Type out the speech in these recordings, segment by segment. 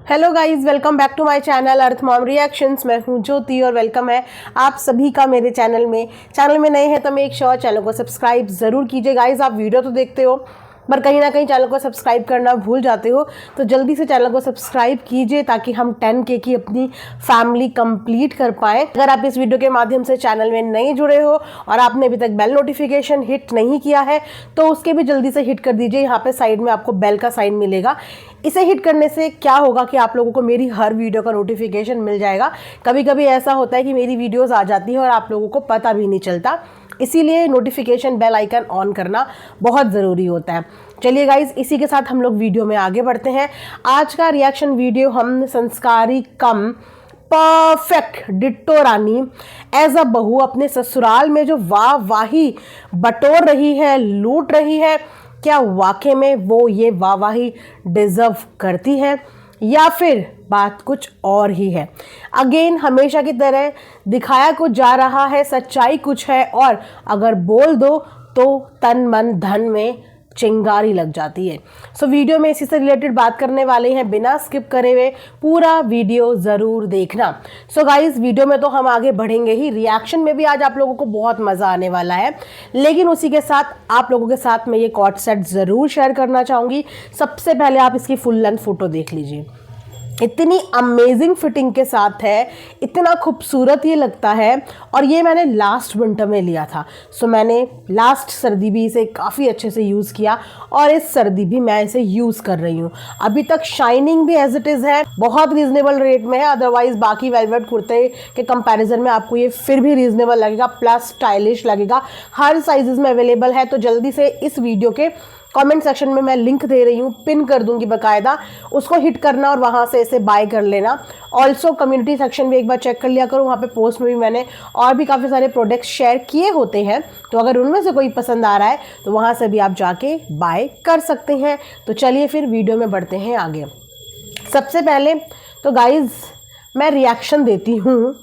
Hello guys, welcome back to my channel Arth mom reactions. मैं हूं ज्योति और वेलकम है आप सभी का मेरे चैनल में नए हैं तो मेक श्योर चैनल को सब्सक्राइब ज़रूर कीजिए। गाइस, आप वीडियो तो देखते हो पर कहीं ना कहीं चैनल को सब्सक्राइब करना भूल जाते हो, तो जल्दी से चैनल को सब्सक्राइब कीजिए ताकि हम 10K की अपनी फैमिली कंप्लीट कर पाएँ। अगर आप इस वीडियो के माध्यम से चैनल में नहीं जुड़े हो और आपने अभी तक बेल नोटिफिकेशन हिट नहीं किया है तो उसके भी जल्दी से हिट कर दीजिए। यहाँ पे साइड में आपको बेल का साइन मिलेगा। इसे हिट करने से क्या होगा कि आप लोगों को मेरी हर वीडियो का नोटिफिकेशन मिल जाएगा। कभी कभी ऐसा होता है कि मेरी वीडियोस आ जाती है और आप लोगों को पता भी नहीं चलता, इसीलिए नोटिफिकेशन बेल आइकन ऑन करना बहुत ज़रूरी होता है। चलिए गाइज, इसी के साथ हम लोग वीडियो में आगे बढ़ते हैं। आज का रिएक्शन वीडियो हम संस्कारी कम perfect ditto Rani as a बहू अपने ससुराल में जो वाहवाही बटोर रही है, लूट रही है, क्या वाकई में वो ये वाहवाही डिजर्व करती है या फिर बात कुछ और ही है। अगेन हमेशा की तरह दिखाया कुछ जा रहा है, सच्चाई कुछ है और अगर बोल दो तो तन मन धन में चिंगारी लग जाती है। सो वीडियो में इसी से रिलेटेड बात करने वाले हैं, बिना स्किप करे हुए पूरा वीडियो ज़रूर देखना। सो गाइस, वीडियो में तो हम आगे बढ़ेंगे ही, रिएक्शन में भी आज आप लोगों को बहुत मज़ा आने वाला है, लेकिन उसी के साथ आप लोगों के साथ मैं ये कॉर्ड सेट ज़रूर शेयर करना चाहूँगी। सबसे पहले आप इसकी फुल लेंथ फ़ोटो देख लीजिए, इतनी अमेजिंग फिटिंग के साथ है, इतना खूबसूरत ये लगता है। और ये मैंने लास्ट विंटर में लिया था, सो मैंने लास्ट सर्दी भी इसे काफ़ी अच्छे से यूज़ किया और इस सर्दी भी मैं इसे यूज़ कर रही हूँ। अभी तक शाइनिंग भी एज इट इज़ है, बहुत रीज़नेबल रेट में है। अदरवाइज़ बाकी वेलवेट कुर्ते के कंपैरिजन में आपको ये फिर भी रीज़नेबल लगेगा, प्लस स्टाइलिश लगेगा। हर साइजेस में अवेलेबल है, तो जल्दी से इस वीडियो के कमेंट सेक्शन में मैं लिंक दे रही हूँ, पिन कर दूंगी बकायदा, उसको हिट करना और वहाँ से इसे बाय कर लेना। ऑल्सो कम्युनिटी सेक्शन भी एक बार चेक कर लिया करो, वहाँ पे पोस्ट में भी मैंने और भी काफ़ी सारे प्रोडक्ट्स शेयर किए होते हैं, तो अगर उनमें से कोई पसंद आ रहा है तो वहाँ से भी आप जाके बाय कर सकते हैं। तो चलिए फिर वीडियो में बढ़ते हैं आगे। सबसे पहले तो गाइज, मैं रिएक्शन देती हूँ,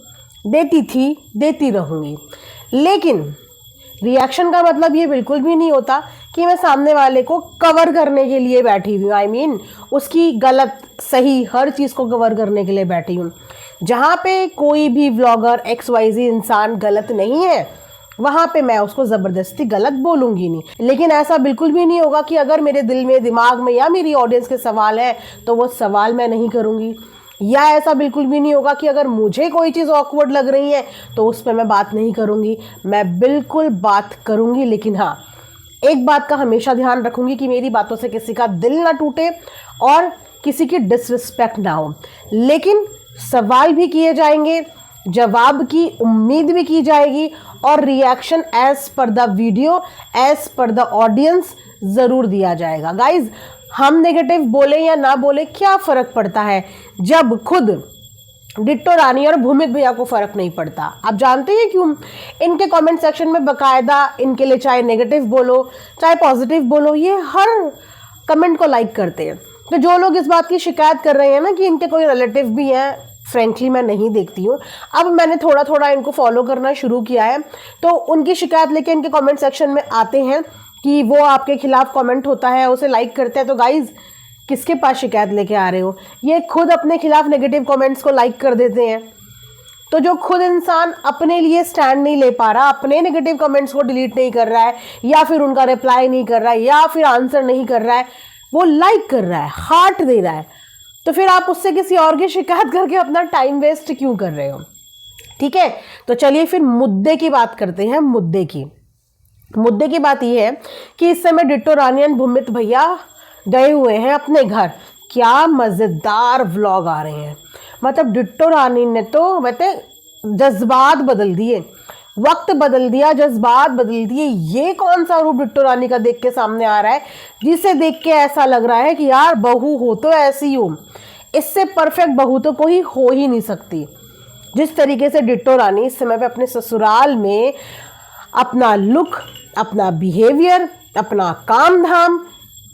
देती थी, देती रहूँगी, लेकिन रिएक्शन का मतलब ये बिल्कुल भी नहीं होता कि मैं सामने वाले को कवर करने के लिए बैठी हुई हूँ। आई मीन उसकी गलत सही हर चीज़ को कवर करने के लिए बैठी हूँ। जहाँ पे कोई भी व्लॉगर XYZ इंसान गलत नहीं है, वहाँ पे मैं उसको ज़बरदस्ती गलत बोलूँगी नहीं। लेकिन ऐसा बिल्कुल भी नहीं होगा कि अगर मेरे दिल में, दिमाग में या मेरी ऑडियंस के सवाल है तो वो सवाल मैं नहीं करूँगी, या ऐसा बिल्कुल भी नहीं होगा कि अगर मुझे कोई चीज़ ऑकवर्ड लग रही है तो उस पर मैं बात नहीं करूँगी। मैं बिल्कुल बात करूँगी, लेकिन हाँ, एक बात का हमेशा ध्यान रखूँगी कि मेरी बातों से किसी का दिल ना टूटे और किसी की डिसरिस्पेक्ट ना हो। लेकिन सवाल भी किए जाएंगे, जवाब की उम्मीद भी की जाएगी और reaction as per the video, as per the audience ज़रूर दिया जाएगा। गाइज, हम नेगेटिव बोले या ना बोले क्या फ़र्क पड़ता है जब खुद डिट्टो रानी और भूमिक भैया को फ़र्क नहीं पड़ता। आप जानते हैं क्यों? इनके कमेंट सेक्शन में बकायदा इनके लिए चाहे नेगेटिव बोलो चाहे पॉजिटिव बोलो, ये हर कमेंट को लाइक करते हैं। तो जो लोग इस बात की शिकायत कर रहे हैं ना कि इनके कोई रिलेटिव भी हैं, फ्रेंकली मैं नहीं देखती हूँ। अब मैंने थोड़ा थोड़ा इनको फॉलो करना शुरू किया है, तो उनकी शिकायत लेके इनके कमेंट सेक्शन में आते हैं कि वो आपके खिलाफ कमेंट होता है, उसे लाइक करते हैं। तो गाइज, किसके पास शिकायत लेके आ रहे हो? ये खुद अपने खिलाफ नेगेटिव कमेंट्स को लाइक कर देते हैं। तो जो खुद इंसान अपने लिए स्टैंड नहीं ले पा रहा, अपने नेगेटिव कमेंट्स को डिलीट नहीं कर रहा है या फिर उनका रिप्लाई नहीं कर रहा है या फिर आंसर नहीं कर रहा है, वो लाइक कर रहा है, हार्ट दे रहा है, तो फिर आप उससे किसी और की शिकायत करके अपना टाइम वेस्ट क्यों कर रहे हो? ठीक है, तो चलिए फिर मुद्दे की बात करते हैं। मुद्दे की बात यह है कि इस समय डिट्टो रानी और भूमित भैया गए हुए हैं अपने घर। क्या मज़ेदार व्लॉग आ रहे हैं, मतलब डिट्टो रानी ने तो जज्बात बदल दिए, वक्त बदल दिया, जज्बात बदल दिए। ये कौन सा रूप डिट्टो रानी का देख के सामने आ रहा है जिसे देख के ऐसा लग रहा है कि यार बहू हो तो ऐसी हो, इससे परफेक्ट बहू तो कोई हो ही नहीं सकती। जिस तरीके से डिट्टो रानी इस समय पे अपने ससुराल में अपना लुक, अपना बिहेवियर, अपना काम धाम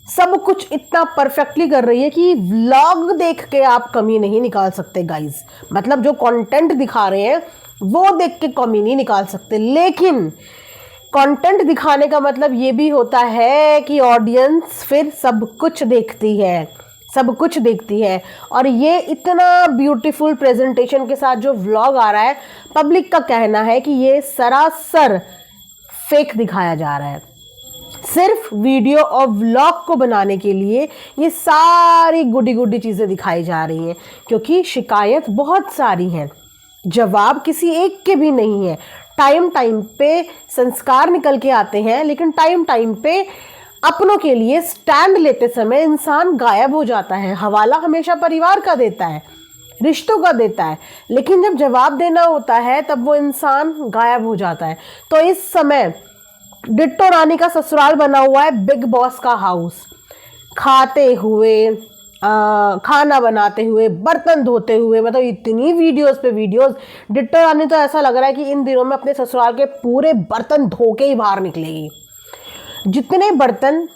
सब कुछ इतना परफेक्टली कर रही है कि व्लॉग देख के आप कमी नहीं निकाल सकते गाइज। मतलब जो कंटेंट दिखा रहे हैं वो देख के कमी नहीं निकाल सकते, लेकिन कंटेंट दिखाने का मतलब ये भी होता है कि ऑडियंस फिर सब कुछ देखती है, सब कुछ देखती है। और ये इतना ब्यूटीफुल प्रेजेंटेशन के साथ जो व्लॉग आ रहा है, पब्लिक का कहना है कि ये सरासर फेक दिखाया जा रहा है। सिर्फ वीडियो और व्लॉग को बनाने के लिए ये सारी गुडी गुडी चीज़ें दिखाई जा रही हैं, क्योंकि शिकायत बहुत सारी हैं, जवाब किसी एक के भी नहीं है। टाइम टाइम पे संस्कार निकल के आते हैं, लेकिन टाइम टाइम पे अपनों के लिए स्टैंड लेते समय इंसान गायब हो जाता है। हवाला हमेशा परिवार का देता है, रिश्तों का देता है, लेकिन जब जवाब देना होता है तब वो इंसान गायब हो जाता है। तो इस समय डिट्टो रानी का ससुराल बना हुआ है बिग बॉस का हाउस। खाते हुए, खाना बनाते हुए, बर्तन धोते हुए, मतलब इतनी वीडियोस पे वीडियोस। डिट्टो रानी तो ऐसा लग रहा है कि इन दिनों में अपने ससुराल के पूरे बर्तन धो के ही बाहर निकलेगी। जितने बर्तन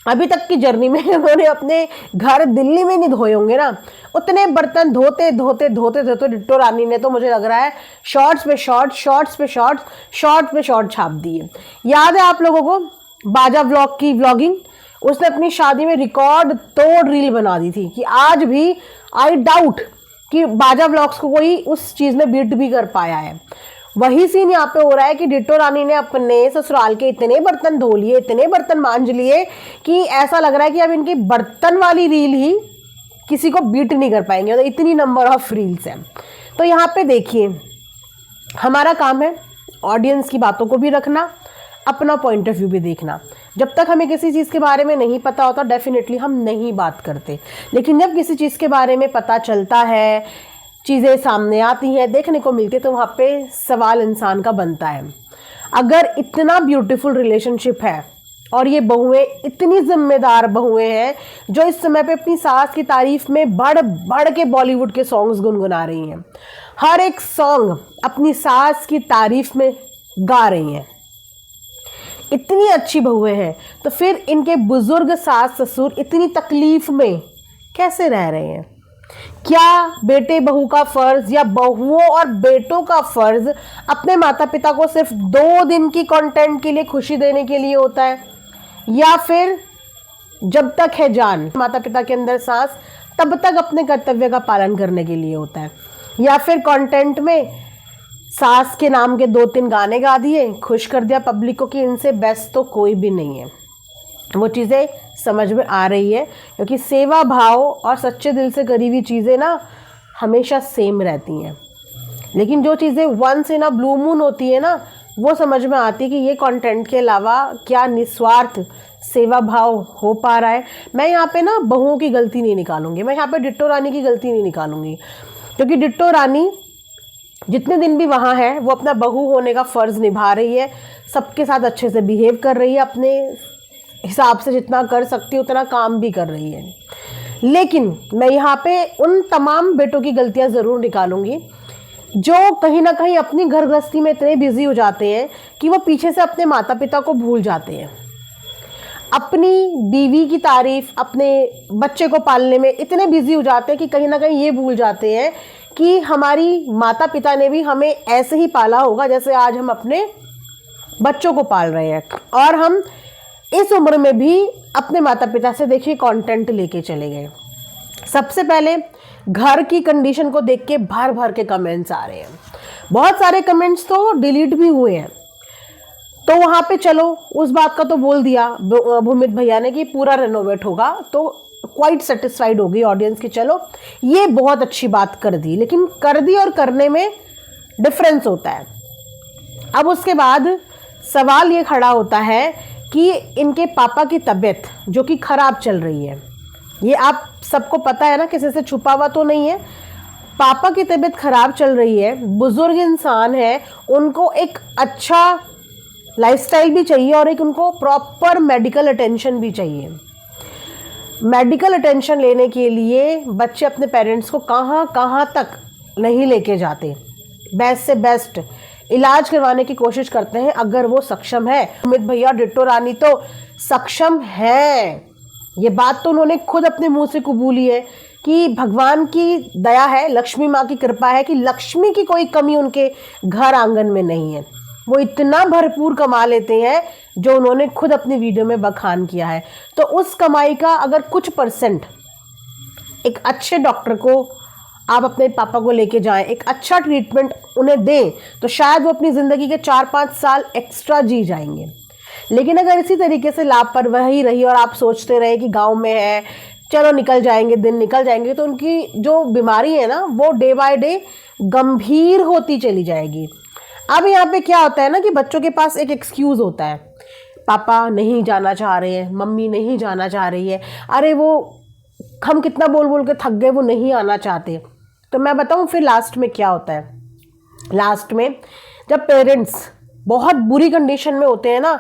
अभी तक की जर्नी में उन्होंने अपने घर दिल्ली में नहीं धोए होंगे ना, उतने बर्तन धोते धोते धोते धोते डिट्टो रानी ने तो मुझे लग रहा है शॉर्ट्स पे शॉर्ट, शॉर्ट्स पे शॉर्ट, शॉर्ट पे शॉर्ट छाप दिए। याद है आप लोगों को बाजा व्लॉग की व्लॉगिंग? उसने अपनी शादी में रिकॉर्ड तोड़ रील बना दी थी कि आज भी आई डाउट कि बाजा व्लॉग्स को कोई उस चीज़ में बीट भी कर पाया है। वही सीन यहाँ पे हो रहा है कि डिट्टो रानी ने अपने ससुराल के इतने बर्तन धो लिए, इतने बर्तन मांज लिए कि ऐसा लग रहा है कि अब इनकी बर्तन वाली रील ही किसी को बीट नहीं कर पाएंगे, तो इतनी नंबर ऑफ रील्स हैं। तो यहाँ पे देखिए, हमारा काम है ऑडियंस की बातों को भी रखना, अपना पॉइंट ऑफ व्यू भी देखना। जब तक हमें किसी चीज़ के बारे में नहीं पता होता, डेफिनेटली हम नहीं बात करते, लेकिन जब किसी चीज़ के बारे में पता चलता है, चीज़ें सामने आती हैं, देखने को मिलती है, तो वहाँ पे सवाल इंसान का बनता है। अगर इतना ब्यूटीफुल रिलेशनशिप है और ये बहुएं इतनी जिम्मेदार बहुएं हैं जो इस समय पे अपनी सास की तारीफ में बढ़ बढ़ के बॉलीवुड के सॉन्ग्स गुनगुना रही हैं, हर एक सॉन्ग अपनी सास की तारीफ में गा रही हैं, इतनी अच्छी बहुएं हैं, तो फिर इनके बुजुर्ग सास ससुर इतनी तकलीफ में कैसे रह रहे हैं? क्या बेटे बहू का फर्ज या बहुओं और बेटों का फर्ज अपने माता पिता को सिर्फ 2 दिन की कंटेंट के लिए खुशी देने के लिए होता है, या फिर जब तक है जान माता पिता के अंदर सांस तब तक अपने कर्तव्य का पालन करने के लिए होता है, या फिर कंटेंट में सास के नाम के 2-3 गाने गा दिए, खुश कर दिया पब्लिक को कि इनसे बेस्ट तो कोई भी नहीं है। वो चीज़ें समझ में आ रही है, क्योंकि सेवा भाव और सच्चे दिल से करी हुई चीज़ें ना हमेशा सेम रहती हैं, लेकिन जो चीज़ें once in a blue moon होती है ना, वो समझ में आती है कि ये कंटेंट के अलावा क्या निस्वार्थ सेवा भाव हो पा रहा है। मैं यहाँ पे ना बहुओं की गलती नहीं निकालूंगी, मैं यहाँ पे डिट्टो रानी की गलती नहीं निकालूंगी, क्योंकि डिट्टो रानी जितने दिन भी वहाँ है वो अपना बहू होने का फ़र्ज़ निभा रही है, सबके साथ अच्छे से बिहेव कर रही है, अपने हिसाब से जितना कर सकती है उतना काम भी कर रही है। लेकिन मैं यहाँ पे उन तमाम बेटों की गलतियाँ ज़रूर निकालूंगी जो कहीं ना कहीं अपनी घर गृहस्थी में इतने बिजी हो जाते हैं कि वो पीछे से अपने माता पिता को भूल जाते हैं, अपनी बीवी की तारीफ, अपने बच्चे को पालने में इतने बिजी हो जाते हैं कि कहीं ना कहीं ये भूल जाते हैं कि हमारी माता पिता ने भी हमें ऐसे ही पाला होगा जैसे आज हम अपने बच्चों को पाल रहे हैं, और हम इस उम्र में भी अपने माता पिता से देखिए कंटेंट लेके चले गए। सबसे पहले घर की कंडीशन को देख के भर भर के कमेंट्स आ रहे हैं, बहुत सारे कमेंट्स तो डिलीट भी हुए हैं, तो वहाँ पे चलो उस बात का तो बोल दिया भूमित भैया ने कि पूरा रेनोवेट होगा, तो क्वाइट सेटिस्फाइड हो गई ऑडियंस की, चलो ये बहुत अच्छी बात कर दी, लेकिन कर दी और करने में डिफरेंस होता है। अब उसके बाद सवाल ये खड़ा होता है कि इनके पापा की तबीयत जो कि खराब चल रही है, ये आप सबको पता है ना, किसी से छुपा हुआ तो नहीं है, पापा की तबीयत खराब चल रही है, बुजुर्ग इंसान है, उनको एक अच्छा लाइफस्टाइल भी चाहिए और एक उनको प्रॉपर मेडिकल अटेंशन भी चाहिए। मेडिकल अटेंशन लेने के लिए बच्चे अपने पेरेंट्स को कहाँ कहाँ तक नहीं लेके जाते, बेस्ट से बेस्ट इलाज करवाने की कोशिश करते हैं अगर वो सक्षम है। अमित भैया डिट्टो रानी तो सक्षम है, ये बात तो उन्होंने खुद अपने मुंह से कबूली है कि भगवान की दया है, लक्ष्मी माँ की कृपा है कि लक्ष्मी की कोई कमी उनके घर आंगन में नहीं है, वो इतना भरपूर कमा लेते हैं जो उन्होंने खुद अपनी वीडियो में बखान किया है। तो उस कमाई का अगर कुछ परसेंट एक अच्छे डॉक्टर को आप अपने पापा को लेके जाएं, एक अच्छा ट्रीटमेंट उन्हें दें, तो शायद वो अपनी ज़िंदगी के 4-5 साल एक्स्ट्रा जी जाएंगे। लेकिन अगर इसी तरीके से लापरवाही रही और आप सोचते रहे कि गांव में है, चलो निकल जाएंगे, दिन निकल जाएंगे, तो उनकी जो बीमारी है ना वो डे बाय डे गंभीर होती चली जाएगी। अब यहाँ पे क्या होता है ना कि बच्चों के पास एक एक्सक्यूज़ होता है, पापा नहीं जाना चाह रहे हैं, मम्मी नहीं जाना चाह रही है, अरे वो हम कितना बोल बोल के थक गए, वो नहीं आना चाहते। तो मैं बताऊं फिर लास्ट में क्या होता है। लास्ट में जब पेरेंट्स बहुत बुरी कंडीशन में होते हैं ना,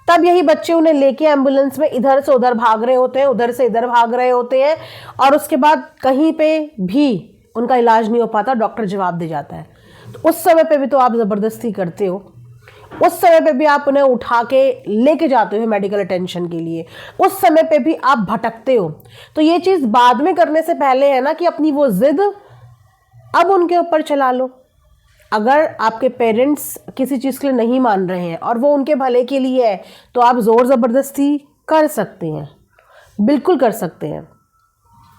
तब यही बच्चे उन्हें लेके एम्बुलेंस में इधर से उधर भाग रहे होते हैं, उधर से इधर भाग रहे होते हैं, और उसके बाद कहीं पे भी उनका इलाज नहीं हो पाता, डॉक्टर जवाब दे जाता है। तो उस समय पे भी तो आप ज़बरदस्ती करते हो, उस समय पे भी आप उन्हें उठा के लेके जाते हो मेडिकल अटेंशन के लिए, उस समय पे भी आप भटकते हो। तो ये चीज़ बाद में करने से पहले है ना कि अपनी वो जिद अब उनके ऊपर चला लो। अगर आपके पेरेंट्स किसी चीज़ के लिए नहीं मान रहे हैं और वो उनके भले के लिए है, तो आप ज़ोर ज़बरदस्ती कर सकते हैं, बिल्कुल कर सकते हैं।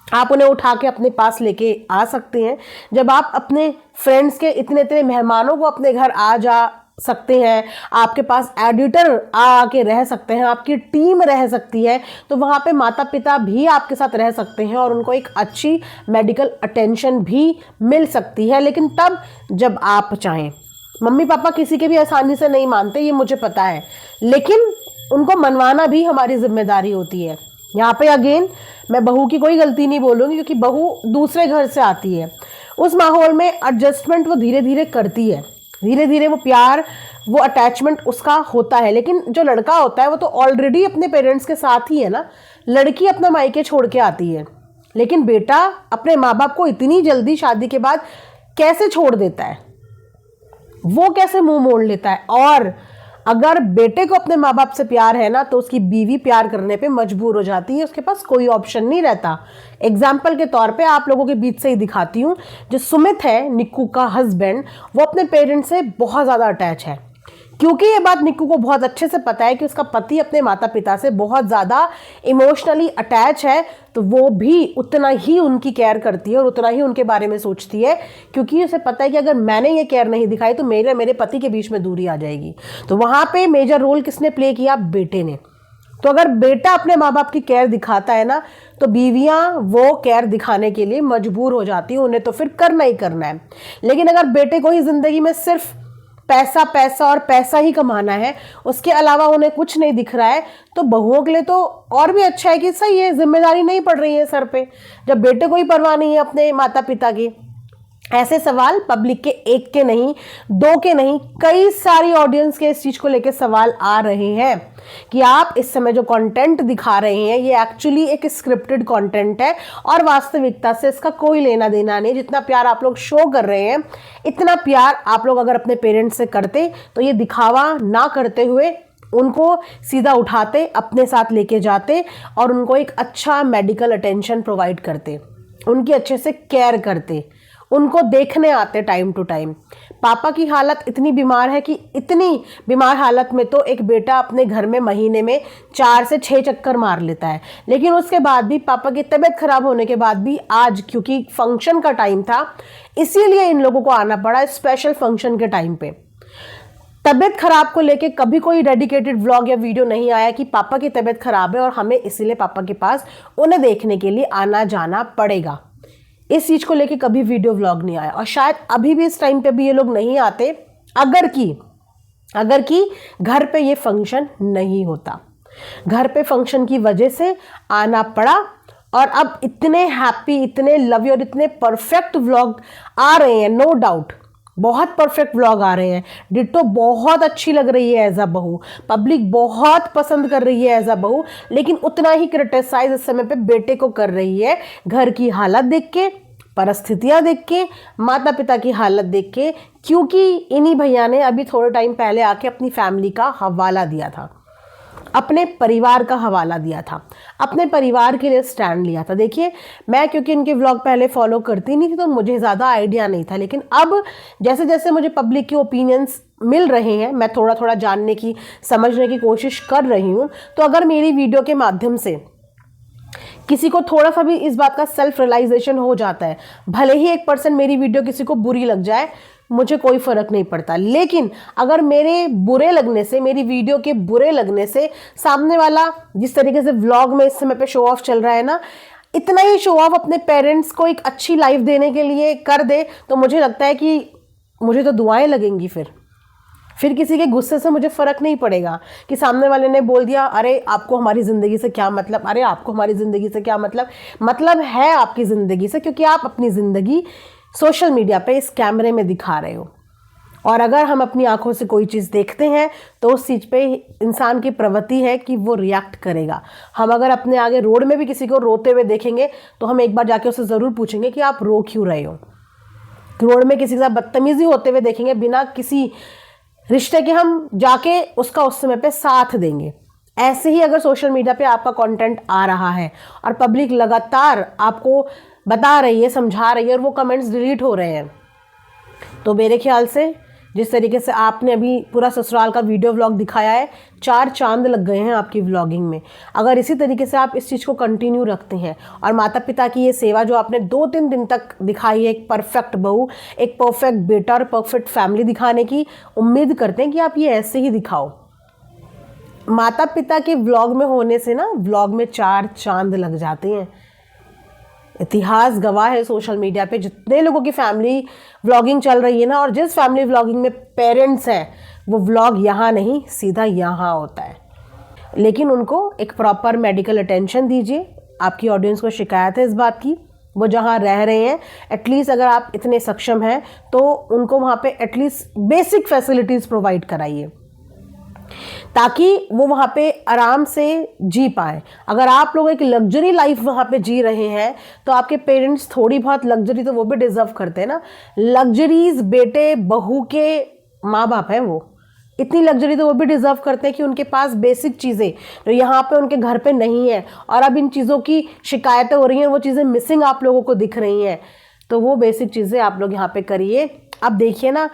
आप उन्हें उठा के अपने पास लेके आ सकते हैं। जब आप अपने फ्रेंड्स के इतने इतने मेहमानों को अपने घर आ जा सकते हैं, आपके पास एडिटर आके रह सकते हैं, आपकी टीम रह सकती है, तो वहाँ पे माता पिता भी आपके साथ रह सकते हैं और उनको एक अच्छी मेडिकल अटेंशन भी मिल सकती है। लेकिन तब जब आप चाहें। मम्मी पापा किसी के भी आसानी से नहीं मानते, ये मुझे पता है, लेकिन उनको मनवाना भी हमारी जिम्मेदारी होती है। यहाँ पे अगेन मैं बहू की कोई गलती नहीं बोलूँगी, क्योंकि बहू दूसरे घर से आती है, उस माहौल में एडजस्टमेंट वो धीरे धीरे करती है, धीरे धीरे वो प्यार, वो अटैचमेंट उसका होता है। लेकिन जो लड़का होता है वो तो ऑलरेडी अपने पेरेंट्स के साथ ही है ना, लड़की अपना मायके छोड़ के आती है, लेकिन बेटा अपने माँ बाप को इतनी जल्दी शादी के बाद कैसे छोड़ देता है, वो कैसे मुंह मोड़ लेता है। और अगर बेटे को अपने माँ बाप से प्यार है ना, तो उसकी बीवी प्यार करने पे मजबूर हो जाती है, उसके पास कोई ऑप्शन नहीं रहता। एग्जाम्पल के तौर पे आप लोगों के बीच से ही दिखाती हूँ, जो सुमित है निक्कू का हस्बैंड, वो अपने पेरेंट्स से बहुत ज़्यादा अटैच है, क्योंकि ये बात निक्कू को बहुत अच्छे से पता है कि उसका पति अपने माता पिता से बहुत ज़्यादा इमोशनली अटैच है, तो वो भी उतना ही उनकी केयर करती है और उतना ही उनके बारे में सोचती है, क्योंकि उसे पता है कि अगर मैंने ये केयर नहीं दिखाई तो मेरे पति के बीच में दूरी आ जाएगी। तो वहाँ पे मेजर रोल किसने प्ले किया? बेटे ने। तो अगर बेटा अपने माँ बाप की केयर दिखाता है ना, तो बीवियाँ वो केयर दिखाने के लिए मजबूर हो जाती हैं, उन्हें तो फिर करना ही करना है। लेकिन अगर बेटे को ही ज़िंदगी में सिर्फ पैसा पैसा और पैसा ही कमाना है, उसके अलावा उन्हें कुछ नहीं दिख रहा है, तो बहुओं के लिए तो और भी अच्छा है कि सही है, जिम्मेदारी नहीं पड़ रही है सर पे, जब बेटे को ही परवाह नहीं है अपने माता पिता की। ऐसे सवाल पब्लिक के एक के नहीं, दो के नहीं, कई सारी ऑडियंस के इस चीज़ को लेकर सवाल आ रहे हैं कि आप इस समय जो कंटेंट दिखा रहे हैं ये एक्चुअली एक स्क्रिप्टेड कंटेंट है और वास्तविकता से इसका कोई लेना देना नहीं। जितना प्यार आप लोग शो कर रहे हैं, इतना प्यार आप लोग अगर अपने पेरेंट्स से करते तो ये दिखावा ना करते हुए उनको सीधा उठाते, अपने साथ लेके जाते और उनको एक अच्छा मेडिकल अटेंशन प्रोवाइड करते, उनकी अच्छे से केयर करते, उनको देखने आते टाइम टू टाइम। पापा की हालत इतनी बीमार है कि इतनी बीमार हालत में तो एक बेटा अपने घर में महीने में 4 से 6 चक्कर मार लेता है, लेकिन उसके बाद भी पापा की तबीयत खराब होने के बाद भी आज क्योंकि फंक्शन का टाइम था, इसीलिए इन लोगों को आना पड़ा स्पेशल फंक्शन के टाइम पे। तबीयत खराब को लेके कभी कोई डेडिकेटेड व्लॉग या वीडियो नहीं आया कि पापा की तबीयत खराब है और हमें इसीलिए पापा के पास उन्हें देखने के लिए आना जाना पड़ेगा। इस चीज़ को लेके कभी वीडियो व्लॉग नहीं आया और शायद अभी भी इस टाइम पे भी ये लोग नहीं आते अगर कि घर पे ये फंक्शन नहीं होता। घर पे फंक्शन की वजह से आना पड़ा और अब इतने हैप्पी, इतने लवी और इतने परफेक्ट व्लॉग आ रहे हैं, नो डाउट बहुत परफेक्ट व्लॉग आ रहे हैं। डिट्टो बहुत अच्छी लग रही है एज अ बहू, पब्लिक बहुत पसंद कर रही है एज अ बहू, लेकिन उतना ही क्रिटिसाइज इस समय पे बेटे को कर रही है, घर की हालत देख के, परिस्थितियां देख के, माता पिता की हालत देख के, क्योंकि इन्हीं भैया ने अभी थोड़े टाइम पहले आके अपनी फैमिली का हवाला दिया था, अपने परिवार का हवाला दिया था, अपने परिवार के लिए स्टैंड लिया था। देखिए मैं क्योंकि इनके व्लॉग पहले फॉलो करती नहीं थी तो मुझे ज़्यादा आइडिया नहीं था, लेकिन अब जैसे जैसे मुझे पब्लिक के ओपिनियंस मिल रहे हैं, मैं थोड़ा थोड़ा जानने की, समझने की कोशिश कर रही हूँ। तो अगर मेरी वीडियो के माध्यम से किसी को थोड़ा सा भी इस बात का सेल्फ रियलाइजेशन हो जाता है, भले ही 1% मेरी वीडियो किसी को बुरी लग जाए, मुझे कोई फर्क नहीं पड़ता, लेकिन अगर मेरे बुरे लगने से, मेरी वीडियो के बुरे लगने से सामने वाला जिस तरीके से व्लॉग में इस समय पे शो ऑफ चल रहा है ना, इतना ही शो ऑफ अपने पेरेंट्स को एक अच्छी लाइफ देने के लिए कर दे, तो मुझे लगता है कि मुझे तो दुआएं लगेंगी। फिर किसी के गुस्से से मुझे फ़र्क नहीं पड़ेगा कि सामने वाले ने बोल दिया अरे आपको हमारी ज़िंदगी से क्या मतलब, अरे आपको हमारी ज़िंदगी से क्या मतलब है आपकी ज़िंदगी से, क्योंकि आप अपनी ज़िंदगी सोशल मीडिया पे इस कैमरे में दिखा रहे हो। और अगर हम अपनी आंखों से कोई चीज़ देखते हैं तो उस चीज़ पे इंसान की प्रवृत्ति है कि वो रिएक्ट करेगा। हम अगर अपने आगे रोड में भी किसी को रोते हुए देखेंगे तो हम एक बार जाके उससे ज़रूर पूछेंगे कि आप रो क्यों रहे हो। रोड में किसी के साथ बदतमीजी होते हुए देखेंगे बिना किसी रिश्ते के, हम जाके उसका उस समय पे साथ देंगे। ऐसे ही अगर सोशल मीडिया पे आपका कंटेंट आ रहा है और पब्लिक लगातार आपको बता रही है, समझा रही है और वो कमेंट्स डिलीट हो रहे हैं, तो मेरे ख्याल से जिस तरीके से आपने अभी पूरा ससुराल का वीडियो व्लॉग दिखाया है, 4 चांद लग गए हैं आपकी व्लॉगिंग में। अगर इसी तरीके से आप इस चीज़ को कंटिन्यू रखते हैं और माता पिता की ये सेवा जो आपने 2-3 दिन तक दिखाई है, एक परफेक्ट बहू, एक परफेक्ट बेटा और परफेक्ट फैमिली दिखाने की, उम्मीद करते हैं कि आप ये ऐसे ही दिखाओ। माता पिता के व्लॉग में होने से ना व्लॉग में 4 चांद लग जाते हैं। इतिहास गवाह है सोशल मीडिया पे जितने लोगों की फैमिली व्लॉगिंग चल रही है ना, और जिस फैमिली व्लॉगिंग में पेरेंट्स हैं, वो व्लॉग यहाँ नहीं सीधा यहाँ होता है। लेकिन उनको एक प्रॉपर मेडिकल अटेंशन दीजिए। आपकी ऑडियंस को शिकायत है इस बात की, वो जहाँ रह रहे हैं एटलीस्ट अगर आप इतने सक्षम हैं तो उनको वहाँ पे एटलीस्ट बेसिक फैसिलिटीज़ प्रोवाइड कराइए ताकि वो वहाँ पे आराम से जी पाए। अगर आप लोग एक लग्जरी लाइफ वहाँ पे जी रहे हैं तो आपके पेरेंट्स थोड़ी बहुत लग्जरी तो वो भी डिज़र्व करते हैं ना। लग्जरीज बेटे बहू के माँ बाप हैं, वो इतनी लग्जरी तो वो भी डिज़र्व करते हैं कि उनके पास बेसिक चीज़ें जो यहाँ पे उनके घर पे नहीं है, और अब इन चीज़ों की शिकायतें हो रही हैं, वो चीज़ें मिसिंग आप लोगों को दिख रही हैं, तो वो बेसिक चीज़ें आप लोग यहाँ पे करिए। अब देखिए ना,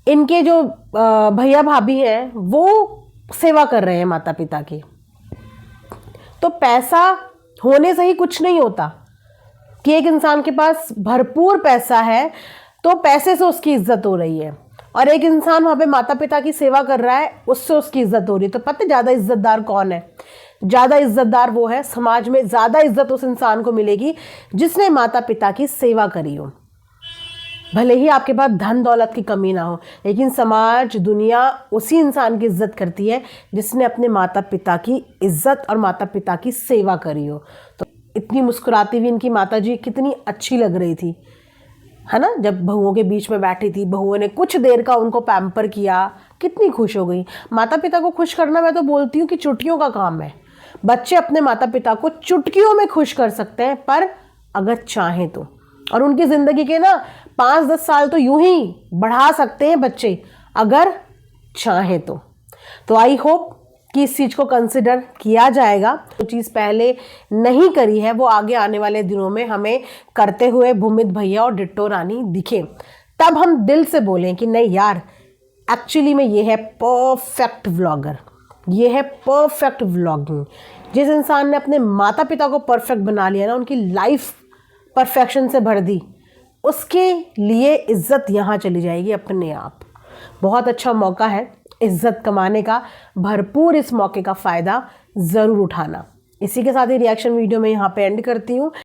इनके जो भैया भाभी हैं वो सेवा कर रहे हैं माता पिता की, तो पैसा होने से ही कुछ नहीं होता कि एक इंसान के पास भरपूर पैसा है तो पैसे से उसकी इज्जत हो रही है, और एक इंसान वहाँ पे माता पिता की सेवा कर रहा है उससे उसकी इज्जत हो रही है। तो पता है ज़्यादा इज्जतदार कौन है? ज़्यादा इज्जतदार वो है, समाज में ज़्यादा इज्जत उस इंसान को मिलेगी जिसने माता पिता की सेवा करी हो। भले ही आपके पास धन दौलत की कमी ना हो, लेकिन समाज दुनिया उसी इंसान की इज्जत करती है जिसने अपने माता पिता की इज्जत और माता पिता की सेवा करी हो। तो इतनी मुस्कुराती हुई इनकी माता जी कितनी अच्छी लग रही थी, है ना। जब बहुओं के बीच में बैठी थी, बहुओं ने कुछ देर का उनको पैम्पर किया, कितनी खुश हो गई। माता पिता को खुश करना मैं तो बोलती हूँ कि चुटकियों का काम है। बच्चे अपने माता पिता को चुटकियों में खुश कर सकते हैं, पर अगर चाहें तो, और उनकी ज़िंदगी के ना 5-10 साल तो यूं ही बढ़ा सकते हैं बच्चे अगर चाहें तो आई होप कि इस चीज़ को कंसिडर किया जाएगा। जो चीज़ पहले नहीं करी है वो आगे आने वाले दिनों में हमें करते हुए भूमित भैया और डिट्टो रानी दिखे, तब हम दिल से बोलें कि नहीं यार, एक्चुअली में ये है परफेक्ट व्लॉगर, ये है परफेक्ट व्लॉगिंग। जिस इंसान ने अपने माता पिता को परफेक्ट बना लिया ना, उनकी लाइफ परफेक्शन से भर दी, उसके लिए इज्जत यहाँ चली जाएगी अपने आप। बहुत अच्छा मौका है इज्जत कमाने का, भरपूर इस मौके का फ़ायदा ज़रूर उठाना। इसी के साथ ही रिएक्शन वीडियो में यहाँ पे एंड करती हूँ।